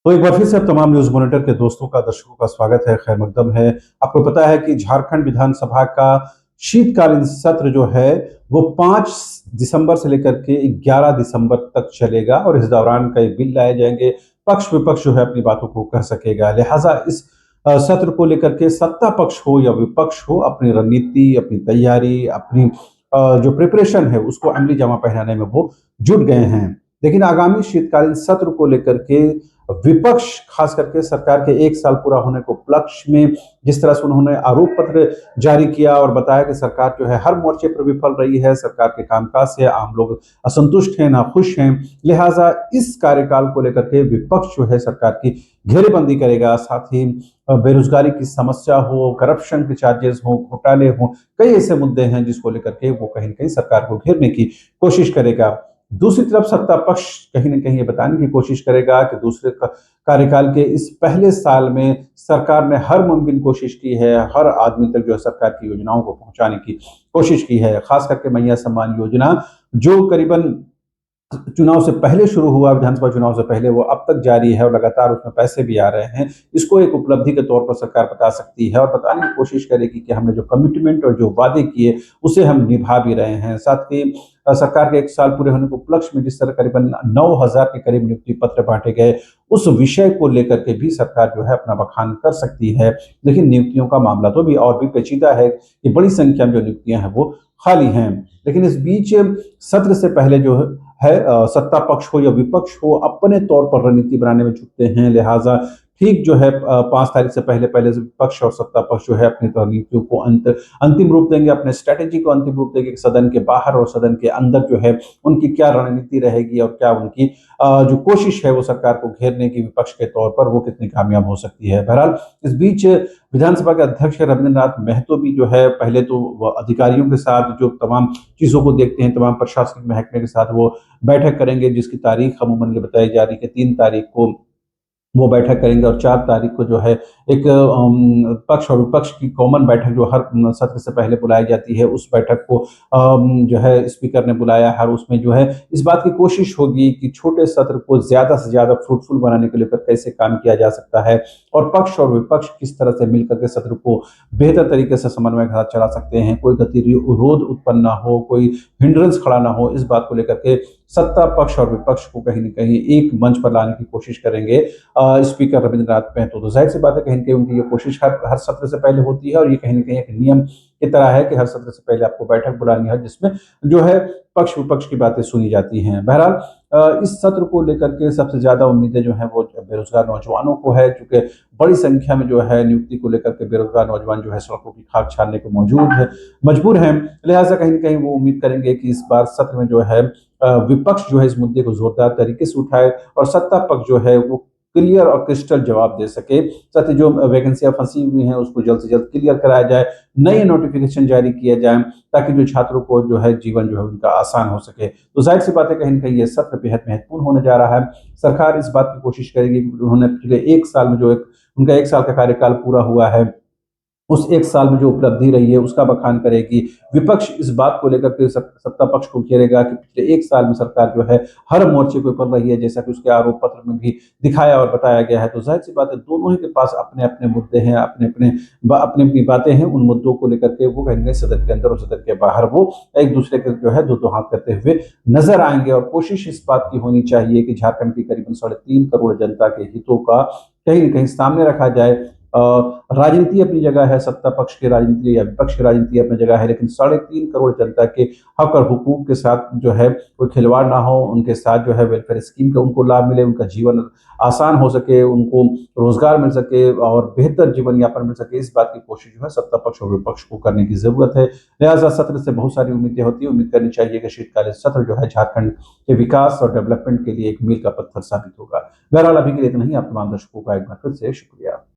तो एक बार फिर से अब तमाम न्यूज़ मॉनिटर के दोस्तों का, दर्शकों का स्वागत है, खैर मकदम है। आपको पता है कि झारखंड विधानसभा का शीतकालीन सत्र जो है, वो 5 दिसंबर से लेकर के 11 दिसंबर तक चलेगा और इस दौरान कई बिल लाए जाएंगे। पक्ष-विपक्ष जो है अपनी बातों को कह सकेगा। लिहाजा इस सत्र को लेकर के सत्ता पक्ष हो या विपक्ष हो, अपनी रणनीति, अपनी तैयारी, अपनी जो प्रिपरेशन है, उसको अमली जामा पहनाने में वो जुट गए हैं। लेकिन आगामी शीतकालीन सत्र को लेकर के विपक्ष, खास करके सरकार के 1 साल पूरा होने को उपलक्ष्य में जिस तरह से उन्होंने आरोप पत्र जारी किया और बताया कि सरकार जो है हर मोर्चे पर विफल रही है, सरकार के कामकाज से आम लोग असंतुष्ट हैं, नाखुश हैं। लिहाजा इस कार्यकाल को लेकर के विपक्ष जो है सरकार की घेरेबंदी करेगा, साथ ही बेरोजगारी की समस्या हो, करप्शन के चार्जेस हो, घोटाले हों, कई ऐसे मुद्दे हैं जिसको लेकर के वो कहीं न कहीं सरकार को घेरने की कोशिश करेगा। दूसरी तरफ सत्ता पक्ष कहीं न कहीं ये बताने की कोशिश करेगा कि दूसरे कार्यकाल के इस पहले साल में सरकार ने हर मुमकिन कोशिश की है, हर आदमी तक जो है सरकार की योजनाओं को पहुँचाने की कोशिश की है। खास करके मैया सम्मान योजना, जो करीबन चुनाव से पहले शुरू हुआ, विधानसभा चुनाव से पहले, वो अब तक जारी है और लगातार उसमें पैसे भी आ रहे हैं। इसको एक उपलब्धि के तौर पर सरकार बता सकती है और बताने की कोशिश करेगी कि हमने जो कमिटमेंट और जो वादे किए, उसे हम निभा भी रहे हैं। साथ ही सरकार के 1 साल पूरे होने के उपलक्ष्य में जिस तरह करीबन 9,000 के करीब नियुक्ति पत्र बाँटे गए, उस विषय को लेकर के भी सरकार जो है अपना बखान कर सकती है। लेकिन नियुक्तियों का मामला तो भी और भी पेचीदा है कि बड़ी संख्या में जो नियुक्तियाँ हैं, वो खाली हैं। लेकिन इस बीच सत्र से पहले जो है सत्ता पक्ष हो या विपक्ष हो, अपने तौर पर रणनीति बनाने में जुटते हैं। लिहाजा ठीक जो है 5 तारीख से पहले से विपक्ष और सत्ता पक्ष जो है अपनी रणनीतियों को अंतिम रूप देंगे, अपने स्ट्रैटेजी को अंतिम रूप देंगे कि सदन के बाहर और सदन के अंदर जो है उनकी क्या रणनीति रहेगी और क्या उनकी जो कोशिश है वो सरकार को घेरने की विपक्ष के तौर पर, वो कितनी कामयाब हो सकती है। बहरहाल इस बीच विधानसभा के अध्यक्ष रविंद्रनाथ महतो भी जो है पहले तो वो अधिकारियों के साथ जो तमाम चीज़ों को देखते हैं, तमाम प्रशासनिक महकमे के साथ वो बैठक करेंगे, जिसकी तारीख अमूमन ये बताई जा रही है कि 3 तारीख को वो बैठक करेंगे और 4 तारीख को जो है एक पक्ष और विपक्ष की कॉमन बैठक जो हर सत्र से पहले बुलाई जाती है, उस बैठक को जो है स्पीकर ने बुलाया है और उसमें जो है इस बात की कोशिश होगी कि छोटे सत्र को ज़्यादा से ज़्यादा फ्रूटफुल बनाने के लेकर कैसे काम किया जा सकता है और पक्ष और विपक्ष किस तरह से मिलकर के सत्र को बेहतर तरीके से समन्वय के साथ चला सकते हैं, कोई गतिरोध उत्पन्न ना हो, कोई हिंड्रेंस खड़ा ना हो। इस बात को लेकर के सत्ता पक्ष और विपक्ष को कहीं न कहीं एक मंच पर लाने की कोशिश करेंगे स्पीकर रविंद्रनाथ महतो। तो ज़ाहिर सी बात है कहीं न कहीं उनकी ये कोशिश हर हर सत्र से पहले होती है और ये कहीं न कहीं एक नियम की तरह है कि हर सत्र से पहले आपको बैठक बुलानी है जिसमें जो है पक्ष-विपक्ष की बातें सुनी जाती हैं। बहरहाल इस सत्र को लेकर के सबसे ज़्यादा उम्मीदें जो हैं वो बेरोज़गार नौजवानों को है, चूँकि बड़ी संख्या में जो है नियुक्ति को लेकर के बेरोज़गार नौजवान जो है सड़कों की खाक छानने को मजबूर हैं। लिहाज़ा कहीं न कहीं वो उम्मीद करेंगे कि इस बार सत्र में जो है विपक्ष जो है इस मुद्दे को ज़ोरदार तरीके से उठाए और सत्ता पक्ष जो है वो क्लियर और क्रिस्टल जवाब दे सके। साथ ही जो वैकेंसियाँ फँसी हुई हैं उसको जल्द से जल्द क्लियर कराया जाए, नए नोटिफ़िकेशन जारी किए जाएँ ताकि जो छात्रों को जो है जीवन जो है उनका आसान हो सके। तो ज़ाहिर-सी बात है कहीं न कहीं ये सत्र बेहद महत्वपूर्ण होने जा रहा है। सरकार इस बात की कोशिश करेगी कि उन्होंने पिछले 1 साल में जो एक उनका 1 साल का कार्यकाल पूरा हुआ है, उस 1 साल में जो उपलब्धि रही है उसका बखान करेगी। विपक्ष इस बात को लेकर के सत्ता पक्ष को घेरेगा कि पिछले 1 साल में सरकार जो है हर मोर्चे के ऊपर रही है, जैसा कि उसके आरोप पत्र में भी दिखाया और बताया गया है। तो ज़ाहिर-सी बात है दोनों ही के पास अपने-अपने मुद्दे हैं, अपनी-अपनी बातें हैं। उन मुद्दों को लेकर के वो कहीं न कहीं सदन के अंदर और सदन के बाहर वो एक-दूसरे के जो है दो-दो हाथ करते हुए नज़र आएँगे और कोशिश इस बात की होनी चाहिए कि झारखंड की करीबन 3.5 करोड़ जनता के हितों का कहीं न कहीं सामने रखा जाए। राजनीति अपनी जगह है, सत्ता पक्ष की राजनीति या विपक्ष की राजनीति अपनी जगह है, लेकिन 3.5 करोड़ जनता के हक और हुकूक के साथ जो है कोई खिलवाड़ ना हो, उनके साथ जो है वेलफेयर स्कीम का उनको लाभ मिले, उनका जीवन आसान हो सके, उनको रोज़गार मिल सके और बेहतर जीवन यापन मिल सके, इस बात की कोशिश जो है सत्ता पक्ष और विपक्ष को करने की ज़रूरत है। लिहाज़ा सत्र से बहुत सारी उम्मीदें होती हैं, उम्मीद करनी चाहिए कि शीतकालीन सत्र जो है झारखंड के विकास और डेवलपमेंट के लिए एक मील का पत्थर साबित होगा। बहरहाल अभी के लिए इतना ही। आप तमाम दर्शकों का एक बार फिर से शुक्रिया।